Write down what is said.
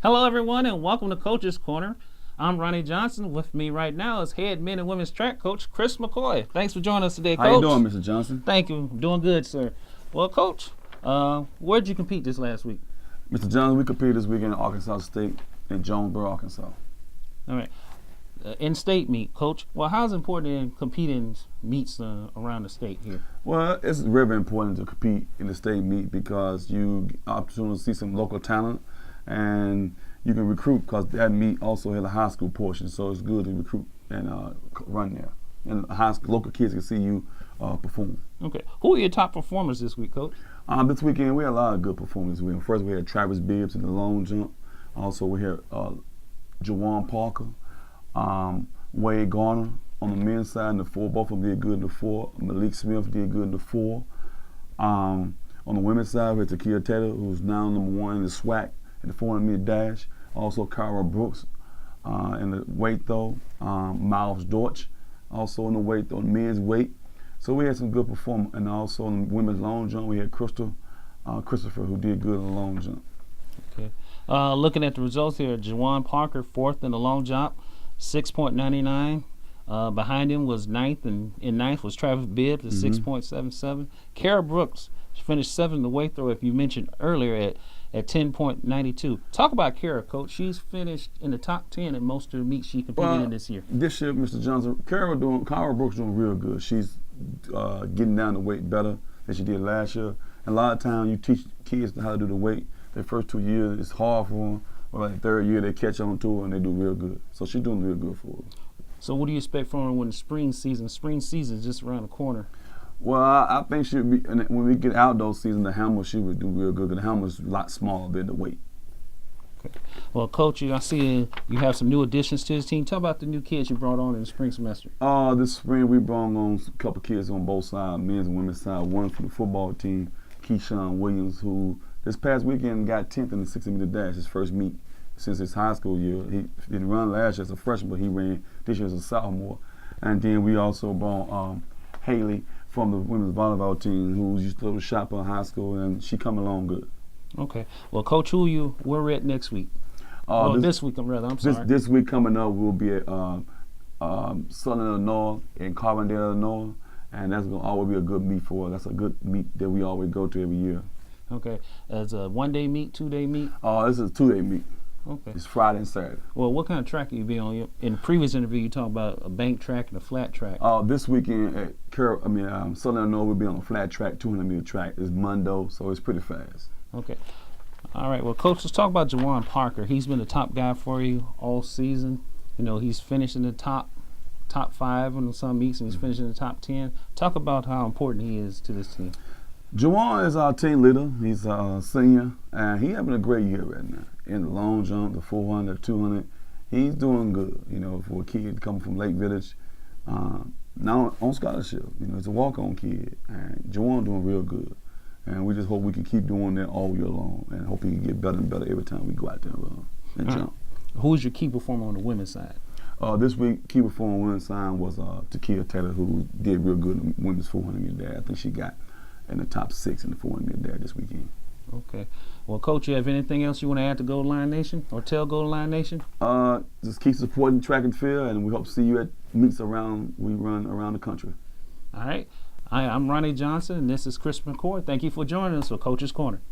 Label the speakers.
Speaker 1: Hello, everyone, and welcome to Coach's Corner. I'm Ronnie Johnson. With me right now is head men and women's track coach Chris McCoy. Thanks for joining us today, Coach.
Speaker 2: How you doing, Mr. Johnson?
Speaker 1: Thank you. Doing good, sir. Well, Coach, where'd you compete this last week?
Speaker 2: Mr. Johnson, we competed this weekend in Arkansas State in Jonesboro, Arkansas.
Speaker 1: All right. In-state meet, Coach. Well, how's it important in competing meets around the state here?
Speaker 2: Well, it's very important to compete in the state meet because you get opportunity to see some local talent and you can recruit because that meet also has a high school portion, so it's good to recruit and run there. And local kids can see you perform.
Speaker 1: Okay. Who are your top performers this week, Coach?
Speaker 2: This weekend we had a lot of good performances. First we had Travis Bibbs in the long jump. Also we had Juwan Parker, Wade Garner on the men's side in the 4. Both of them did good in the 4. Malik Smith did good in the 4. On the women's side we had Takia Taylor, who's now number 1 in the SWAC in the 400-meter dash. Also Kyra Brooks in the weight throw. Miles Dortch also in the weight throw, men's weight. So we had some good performance. And also in the women's long jump we had Christopher, who did good in the long jump.
Speaker 1: Okay. Looking at the results here, Juwan Parker 4th in the long jump, 6.99. Behind him was 9th, and in 9th was Travis Bibbs at 6.77. Kara Brooks finished 7th in the weight throw, if you mentioned earlier, at 10.92. Talk about Kara, Coach. She's finished in the top 10 in most of the meets she competed in this year.
Speaker 2: This year, Mr. Johnson, Kyra Brooks doing real good. She's getting down the weight better than she did last year. And a lot of times you teach kids how to do the weight. Their first 2 years, it's hard for them. But like the 3rd year, they catch on to her and they do real good. So she's doing real good for her.
Speaker 1: So what do you expect from her when the spring season is just around the corner?
Speaker 2: Well, I think she'll be, when we get outdoor season, the hammer, she would do real good because the hammer's a lot smaller than the weight.
Speaker 1: Okay. Well, Coach, I see you have some new additions to this team. Tell about the new kids you brought on in the spring semester.
Speaker 2: This spring we brought on a couple kids on both sides, men's and women's side. One for the football team, Keyshawn Williams, who this past weekend got 10th in the 60-meter dash, his first meet since his high school year. He didn't run last year as a freshman, but he ran this year as a sophomore. And then we also brought Haley from the women's volleyball team, who used to shop in high school, and she coming along good.
Speaker 1: Okay. Well, Coach, where we're at next week? This week, I'm sorry.
Speaker 2: This week coming up, we'll be at Southern Illinois in Carbondale, Illinois, and that's going to always be a good meet for us. That's a good meet that we always go to every year.
Speaker 1: Okay. As a 1-day meet, 2-day meet?
Speaker 2: This is a 2-day meet.
Speaker 1: Okay.
Speaker 2: It's Friday and Saturday.
Speaker 1: Well, what kind of track are you be on? In the previous interview, you talked about a bank track and a flat track.
Speaker 2: This weekend at Southern Illinois, we'll be on a flat track, 200-meter track. It's Mundo, so it's pretty fast.
Speaker 1: Okay. All right. Well, Coach, let's talk about Juwan Parker. He's been the top guy for you all season. You know, he's finished in the top 5 on some meets, and he's finished in the top 10. Talk about how important he is to this team.
Speaker 2: Juwan is our team leader. He's a senior, and he's having a great year right now. In the long jump, the 400, 200, he's doing good. You know, for a kid coming from Lake Village, now on scholarship. You know, it's a walk-on kid, and Juwan doing real good. And we just hope we can keep doing that all year long, and hope he can get better and better every time we go out there and jump.
Speaker 1: Who's your key performer on the women's side?
Speaker 2: This week, key performer on the women's side was Takia Taylor, who did real good in the women's 400-meter dash. I think she got in the top 6 in the 400-meter dash this weekend.
Speaker 1: Okay. Well, Coach, you have anything else you want to add to Gold Line Nation or tell Gold Line Nation?
Speaker 2: Just keep supporting track and field, and we hope to see you at meets we run around the country.
Speaker 1: All right. I'm Ronnie Johnson, and this is Chris McCoy. Thank you for joining us for Coach's Corner.